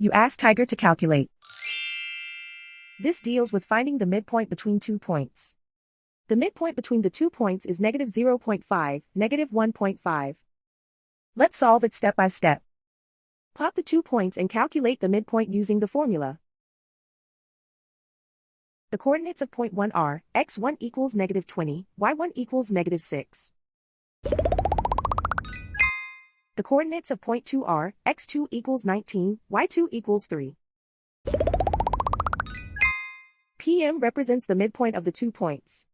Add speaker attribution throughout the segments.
Speaker 1: You ask Tiger to calculate. This deals with finding the midpoint between 2 points. The midpoint between the 2 points is negative 0.5, negative 1.5. Let's solve it step by step. Plot the 2 points and calculate the midpoint using the formula. The coordinates of point 1 are, x1 equals negative 20, y1 equals negative 6. The coordinates of point 2 are, x2 equals 19, y2 equals 3. PM represents the midpoint of the 2 points.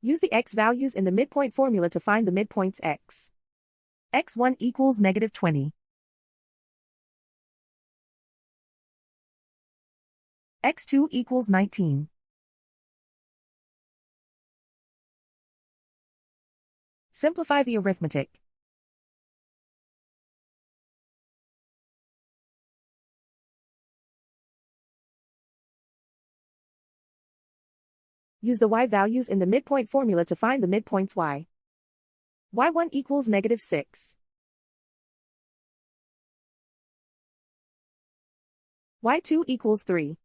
Speaker 1: Use the x values in the midpoint formula to find the midpoints x. x1 equals negative 20. x2 equals 19. Simplify the arithmetic. Use the y values in the midpoint formula to find the midpoints y. y1 equals negative 6. y2 equals 3.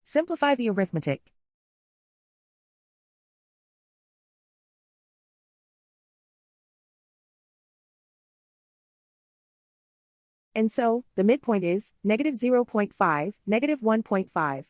Speaker 1: Simplify the arithmetic. And so, the midpoint is negative 0.5, negative 1.5.